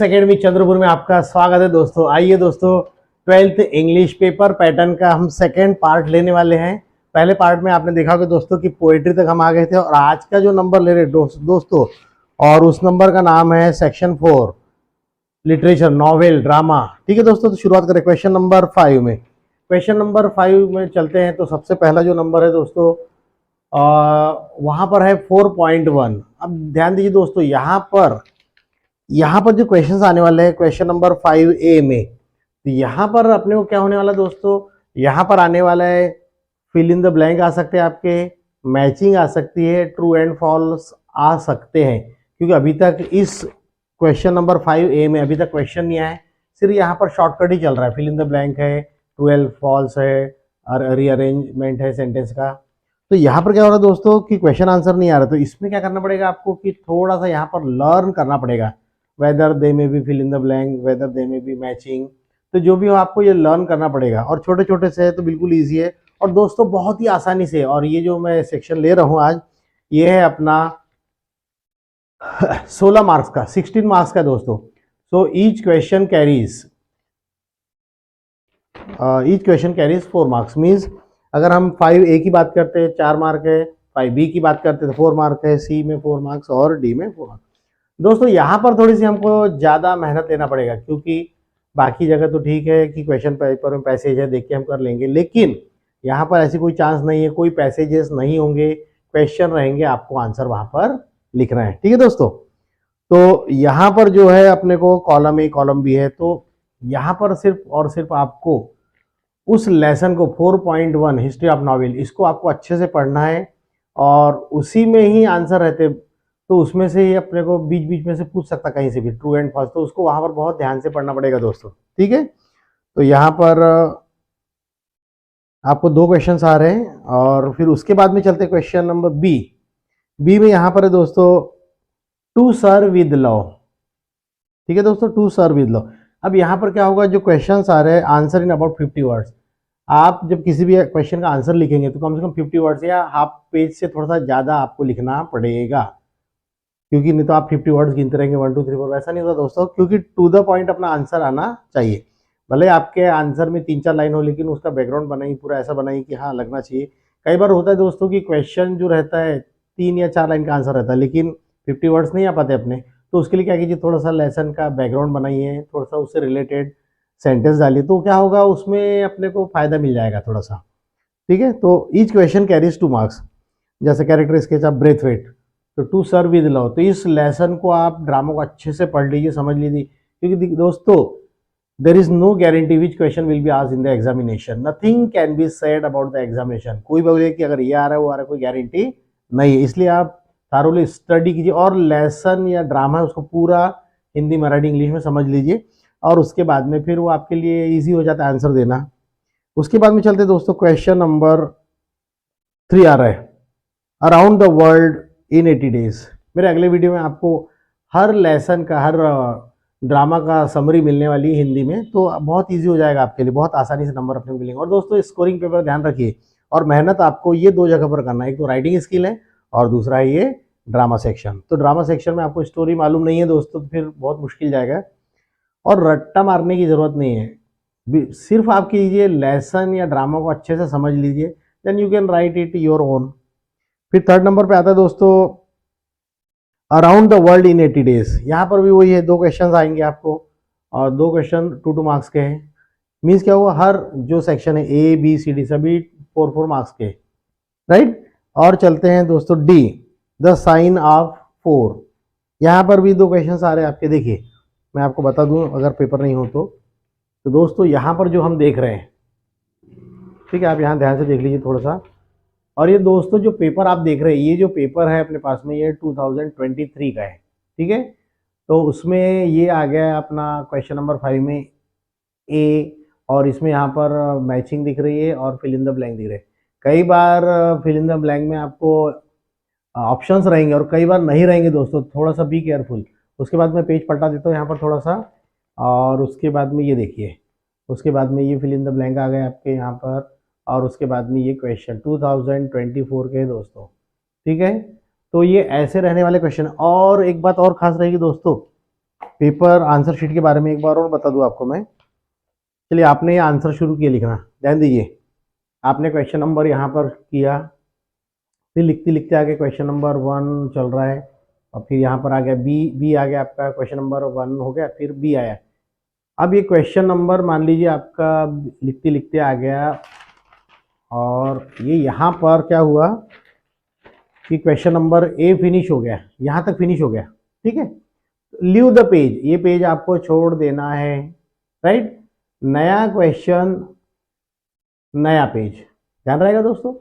English academy Chandrapur में आपका स्वागत है दोस्तों। आइए दोस्तों, 12th इंग्लिश पेपर पैटर्न का हम सेकेंड पार्ट लेने वाले हैं। पहले पार्ट में आपने देखा कि दोस्तों की पोएट्री तक हम आ गए थे और आज का जो नंबर ले रहे दोस्तों और उस नंबर का नाम है सेक्शन 4 लिटरेचर, नॉवेल, ड्रामा। ठीक है दोस्तों, तो शुरुआत करें क्वेश्चन नंबर 5 में। क्वेश्चन नंबर 5 में चलते हैं। तो सबसे पहला जो नंबर है दोस्तों वहां पर है 4.1। अब ध्यान दीजिए दोस्तों, यहाँ पर जो क्वेश्चंस आने वाले हैं क्वेश्चन नंबर 5A में, तो यहाँ पर अपने को क्या होने वाला दोस्तों, यहाँ पर आने वाला है फिल इन द ब्लैंक आ सकते हैं आपके, मैचिंग आ सकती है, ट्रू एंड फॉल्स आ सकते हैं। क्योंकि अभी तक इस क्वेश्चन नंबर 5A में अभी तक क्वेश्चन नहीं आया है, सिर्फ यहाँ पर शॉर्टकट ही चल रहा है। फिल इन द ब्लैंक है, ट्रू एंड फॉल्स है और रीअरेंजमेंट है सेंटेंस का। तो यहाँ पर क्या हो रहा है दोस्तों कि क्वेश्चन आंसर नहीं आ रहा, तो इसमें क्या करना पड़ेगा आपको कि थोड़ा सा यहाँ पर लर्न करना पड़ेगा। Whether they may be fill in the blank, whether they may be matching, तो जो भी हो आपको ये लर्न करना पड़ेगा। और छोटे छोटे से है तो बिल्कुल ईजी है और दोस्तों बहुत ही आसानी से। और ये जो मैं सेक्शन ले रहा हूँ आज, ये है अपना 16 मार्क्स का, 16 मार्क्स का दोस्तों। So each question carries 4 marks. Means अगर हम 5A की बात करते हैं 4 मार्क है, 5B की बात करते हैं तो 4 मार्क है, C में 4 मार्क्स और D में 4 मार्क्स। दोस्तों यहाँ पर थोड़ी सी हमको ज़्यादा मेहनत लेना पड़ेगा, क्योंकि बाकी जगह तो ठीक है कि क्वेश्चन पेपर में पैसेज है देख के हम कर लेंगे, लेकिन यहाँ पर ऐसी कोई चांस नहीं है, कोई पैसेजेस नहीं होंगे, क्वेश्चन रहेंगे, आपको आंसर वहाँ पर लिखना है। ठीक है दोस्तों, तो यहाँ पर जो है अपने को कॉलम A कॉलम B है, तो यहाँ पर सिर्फ और सिर्फ आपको उस लेसन को 4.1 हिस्ट्री ऑफ नॉवेल, इसको आपको अच्छे से पढ़ना है और उसी में ही आंसर रहते, तो उसमें से ही अपने को बीच बीच में से पूछ सकता कहीं से भी ट्रू एंड फॉल्स, तो उसको वहां पर बहुत ध्यान से पढ़ना पड़ेगा दोस्तों। ठीक है, तो यहाँ पर आपको 2 क्वेश्चन आ रहे हैं और फिर उसके बाद में चलते क्वेश्चन नंबर बी में यहाँ पर है दोस्तों टू सर्व विद लव। ठीक है दोस्तों, टू सर्व विद लव। अब यहाँ पर क्या होगा, जो क्वेश्चन आ रहे हैं आंसर इन अबाउट 50 वर्ड्स। आप जब किसी भी क्वेश्चन का आंसर लिखेंगे तो कम से कम 50 वर्ड्स या हाफ पेज से थोड़ा सा ज़्यादा आपको लिखना पड़ेगा, क्योंकि नहीं तो आप 50 वर्ड्स गिनते रहेंगे 1 2 3 4, वैसा नहीं होता दोस्तों। क्योंकि टू द पॉइंट अपना आंसर आना चाहिए। भले आपके आंसर में 3-4 लाइन हो, लेकिन उसका बैकग्राउंड बनाइए, पूरा ऐसा बनाइए कि हाँ लगना चाहिए। कई बार होता है दोस्तों कि क्वेश्चन जो रहता है 3 या 4 लाइन का आंसर रहता है, लेकिन 50 वर्ड्स नहीं आ पाते अपने, तो उसके लिए क्या कीजिए, थोड़ा सा लेसन का बैकग्राउंड बनाइए, थोड़ा सा उससे रिलेटेड सेंटेंस डालिए, तो क्या होगा उसमें अपने को फायदा मिल जाएगा थोड़ा सा। ठीक है, तो ईच क्वेश्चन कैरीज 2 मार्क्स। जैसे कैरेक्टर स्केच ऑफ ब्रेथवेट, तो टू सर्व विद लव, तो इस लेसन को आप ड्रामा को अच्छे से पढ़ लीजिए, समझ लीजिए। क्योंकि दोस्तों there is no guarantee which question will be asked in the examination, nothing can be said about the examination. कोई बोले कि अगर ये आ रहा है वो आ रहा है, कोई गारंटी नहीं है। इसलिए आप थारोली स्टडी कीजिए और लेसन या ड्रामा है उसको पूरा हिंदी, मराठी, इंग्लिश में समझ लीजिए, और उसके बाद में फिर वो आपके लिए ईजी हो जाता है आंसर देना। उसके बाद में चलते दोस्तों क्वेश्चन नंबर 3 आ रहा है around the world in 80 days. मेरे अगले वीडियो में आपको हर लेसन का, हर ड्रामा का समरी मिलने वाली है हिंदी में, तो बहुत इजी हो जाएगा आपके लिए, बहुत आसानी से नंबर अपने को मिलेंगे। और दोस्तों स्कोरिंग पेपर ध्यान रखिए, और मेहनत आपको ये 2 जगह पर करना है, एक तो राइटिंग स्किल है और दूसरा है ये ड्रामा सेक्शन। तो ड्रामा सेक्शन में आपको स्टोरी मालूम नहीं है दोस्तों, तो फिर बहुत मुश्किल जाएगा, और रट्टा मारने की जरूरत नहीं है, सिर्फ आप कीजिए लेसन या ड्रामा को अच्छे से समझ लीजिए, then you can write it your own. फिर 3rd नंबर पे आता है दोस्तों around the world in 80 days. यहाँ पर भी वही है, 2 क्वेश्चन आएंगे आपको और 2 क्वेश्चन 2 मार्क्स के हैं। मीन्स क्या हुआ, हर जो सेक्शन है ABCD सभी 4 मार्क्स के, राइट। और चलते हैं दोस्तों D, द साइन ऑफ 4। यहाँ पर भी 2 क्वेश्चन आ रहे हैं आपके। देखिए मैं आपको बता दूं अगर पेपर नहीं हो तो दोस्तों यहाँ पर जो हम देख रहे हैं, ठीक है, आप यहाँ ध्यान से देख लीजिए थोड़ा सा। और ये दोस्तों जो पेपर आप देख रहे हैं, ये जो पेपर है अपने पास में, ये 2023 का है। ठीक है, तो उसमें ये आ गया अपना क्वेश्चन नंबर 5 में A, और इसमें यहाँ पर मैचिंग दिख रही है और फिल इन द ब्लैंक दिख रहे हैं। कई बार फिल इन द ब्लैंक में आपको ऑप्शंस रहेंगे और कई बार नहीं रहेंगे दोस्तों, थोड़ा सा बी केयरफुल। उसके बाद मैं पेज पलटा देता हूँ यहाँ पर थोड़ा सा, और उसके बाद में ये देखिए, उसके बाद में ये फिल इन द ब्लैंक आ गए आपके यहाँ पर, और उसके बाद में ये क्वेश्चन 2024 के दोस्तों। ठीक है, तो ये ऐसे रहने वाले क्वेश्चन। और एक बात और खास रहेगी दोस्तों, पेपर आंसर शीट के बारे में एक बार और बता दूं आपको मैं। चलिए, आपने ये आंसर शुरू किया लिखना, ध्यान दीजिए। आपने क्वेश्चन नंबर यहाँ पर किया, फिर लिखते लिखते आगे क्वेश्चन नंबर 1 चल रहा है, और फिर यहाँ पर आ गया बी आ गया आपका, क्वेश्चन नंबर 1 हो गया, फिर बी आया। अब ये क्वेश्चन नंबर मान लीजिए आपका लिखते लिखते आ गया, और ये यहाँ पर क्या हुआ कि क्वेश्चन नंबर ए फिनिश हो गया, यहाँ तक फिनिश हो गया, ठीक है। लीव द पेज, ये पेज आपको छोड़ देना है, राइट। नया क्वेश्चन नया पेज, ध्यान रहेगा दोस्तों।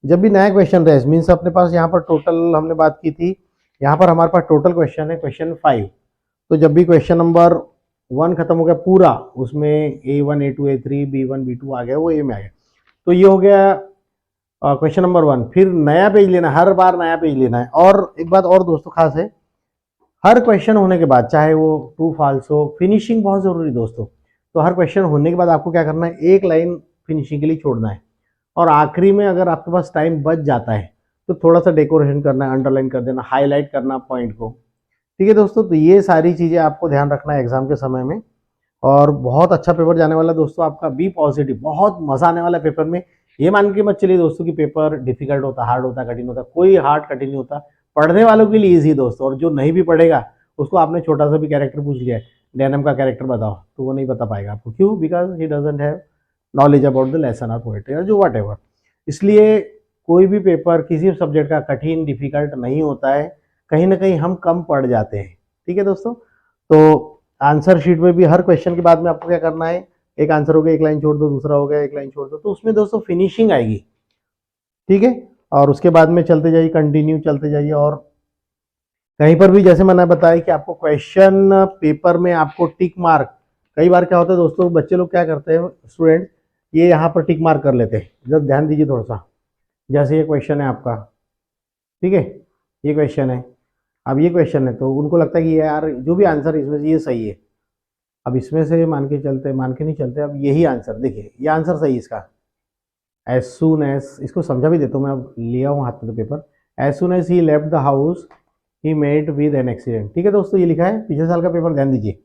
जब भी नया क्वेश्चन रहे, मीन्स अपने पास यहाँ पर टोटल हमने बात की थी, यहाँ पर हमारे पास टोटल क्वेश्चन है क्वेश्चन 5। तो जब भी क्वेश्चन नंबर 1 खत्म हो गया पूरा, उसमें A1 A2 A3 B1 B2 आ गया, वो ए में आ गया। तो ये हो गया क्वेश्चन नंबर 1। फिर नया पेज लेना, हर बार नया पेज लेना है। और एक बात और दोस्तों खास है, हर क्वेश्चन होने के बाद, चाहे वो ट्रू फॉल्स हो, फिनिशिंग बहुत जरूरी दोस्तों। तो हर क्वेश्चन होने के बाद आपको क्या करना है, एक लाइन फिनिशिंग के लिए छोड़ना है, और आखिरी में अगर आपके पास टाइम बच जाता है तो थोड़ा सा डेकोरेशन करना है, अंडरलाइन कर देना, हाईलाइट करना पॉइंट को, ठीक है दोस्तों। तो ये सारी चीज़ें आपको ध्यान रखना है एग्जाम के समय में, और बहुत अच्छा पेपर जाने वाला दोस्तों आपका। बी पॉजिटिव, बहुत मजा आने वाला है पेपर में। ये मान के मत चलिए दोस्तों कि पेपर डिफिकल्ट होता, हार्ड होता, कठिन होता, कोई हार्ड कठिन नहीं होता। पढ़ने वालों के लिए ईजी दोस्तों, और जो नहीं भी पढ़ेगा उसको आपने छोटा सा भी कैरेक्टर पूछ लिया है, डेनम का कैरेक्टर बताओ, तो वो नहीं बता पाएगा आपको। क्यों? Because he doesn't have knowledge about the lesson और पोएट्री, और जो वट एवर। इसलिए कोई भी पेपर किसी भी सब्जेक्ट का कठिन डिफिकल्ट नहीं होता है, कहीं ना कहीं हम कम पढ़ जाते हैं, ठीक है दोस्तों। तो आंसर शीट में भी हर क्वेश्चन के बाद में आपको क्या करना है, एक आंसर हो गया, एक लाइन छोड़ दो, दूसरा हो गया, एक लाइन छोड़ दो, तो उसमें दोस्तों फिनिशिंग आएगी, ठीक है। और उसके बाद में चलते जाइए, कंटिन्यू चलते जाइए। और कहीं पर भी जैसे मैंने बताया कि आपको क्वेश्चन पेपर में आपको टिक मार्क, कई बार क्या होता है दोस्तों, बच्चे लोग क्या करते हैं, स्टूडेंट ये यहाँ पर टिक मार्क कर लेते हैं। जब ध्यान दीजिए थोड़ा सा, जैसे ये क्वेश्चन है आपका, ठीक है, ये क्वेश्चन है, अब ये क्वेश्चन है, तो उनको लगता है कि यार जो भी आंसर इसमें से ये सही है। अब इसमें से मान के नहीं चलते, अब यही आंसर देखिए, ये आंसर सही इसका। एज सून एज, इसको समझा भी देता हूँ मैं, अब लिया हूँ हाथ में तो paper. As soon as he left the house he met with an accident, ठीक है दोस्तों, ये लिखा है पिछले साल का पेपर, ध्यान दीजिए।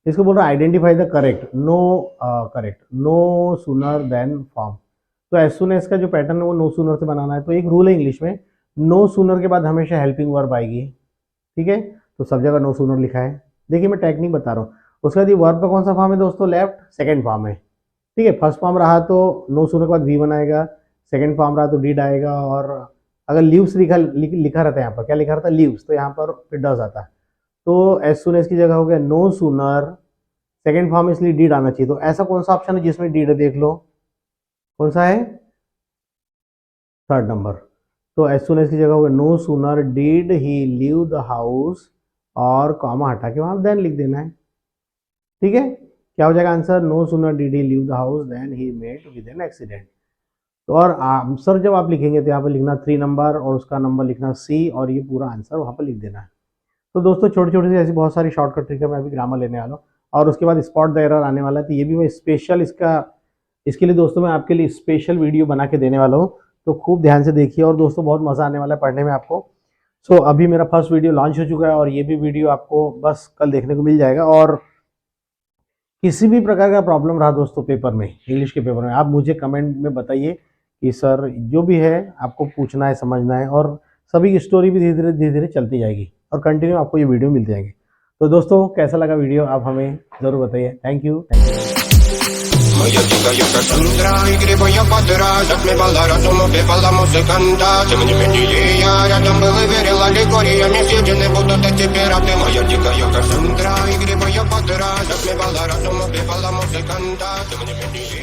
इसको बोल रहा है identify the correct, no sooner then form. तो एज सून एज का जो पैटर्न है वो नो सूनर से बनाना है। तो एक रूल है इंग्लिश में, नो सूनर के बाद हमेशा हेल्पिंग वर्ब आएगी, ठीक है। तो सब जगह नो सूनर लिखा है। देखिए मैं टेक्निक बता रहा हूँ। उसके बाद ये वर्ब का कौन सा फॉर्म है दोस्तों, लेफ्ट, सेकंड फॉर्म है, ठीक है। फर्स्ट फॉर्म रहा तो नो सूनर के बाद वी आएगा, सेकंड फॉर्म रहा तो डिड आएगा, और अगर लीव्स लिखा रहता है, यहाँ पर क्या लिखा रहता है, लीव्स, तो यहाँ पर फिर डज आता है। तो एज सून एज की जगह हो गया नो सूनर, सेकंड फॉर्म इसलिए डिड आना चाहिए। तो ऐसा कौन सा ऑप्शन है जिसमें डिड है, देख लो कौन सा है, 3rd नंबर। तो एज सून एज की जगह हो गया no sooner did he leave the house, और कॉमा हटा के वहां देन लिख देना है, ठीक है। क्या हो जाएगा answer, no sooner did he leave the house then he met with an accident. तो और आंसर जब आप लिखेंगे तो यहाँ पर लिखना 3 नंबर, और उसका नंबर लिखना C, और ये पूरा आंसर वहाँ पर लिख देना है। तो दोस्तों छोटी छोटी सी ऐसी बहुत सारी शॉर्टकट ट्रिक है, मैं अभी ग्रामर लेने वाला हूँ, और उसके बाद स्पॉट द एरर आने वाला है। तो ये भी मैं स्पेशल इसके लिए दोस्तों मैं आपके लिए स्पेशल वीडियो बना के देने वाला हूँ, तो खूब ध्यान से देखिए। और दोस्तों बहुत मज़ा आने वाला है पढ़ने में आपको। सो अभी मेरा फर्स्ट वीडियो लॉन्च हो चुका है, और ये भी वीडियो आपको बस कल देखने को मिल जाएगा। और किसी भी प्रकार का प्रॉब्लम रहा दोस्तों पेपर में, इंग्लिश के पेपर में, आप मुझे कमेंट में बताइए कि सर जो भी है आपको पूछना है, समझना है, और सभी की स्टोरी भी धीरे धीरे चलती जाएगी, और कंटिन्यू आपको ये वीडियो मिलती जाएगी। तो दोस्तों कैसा लगा वीडियो आप हमें ज़रूर बताइए। Thank you. Моя дикая Кассандра, игривая подра, затмевала разум, убивала музыканта. Тем не менее я рядом был и верила, лигориями съедены будут эти пираты. Моя дикая Кассандра, игривая подра, затмевала разум, убивала музыканта. Тем не менее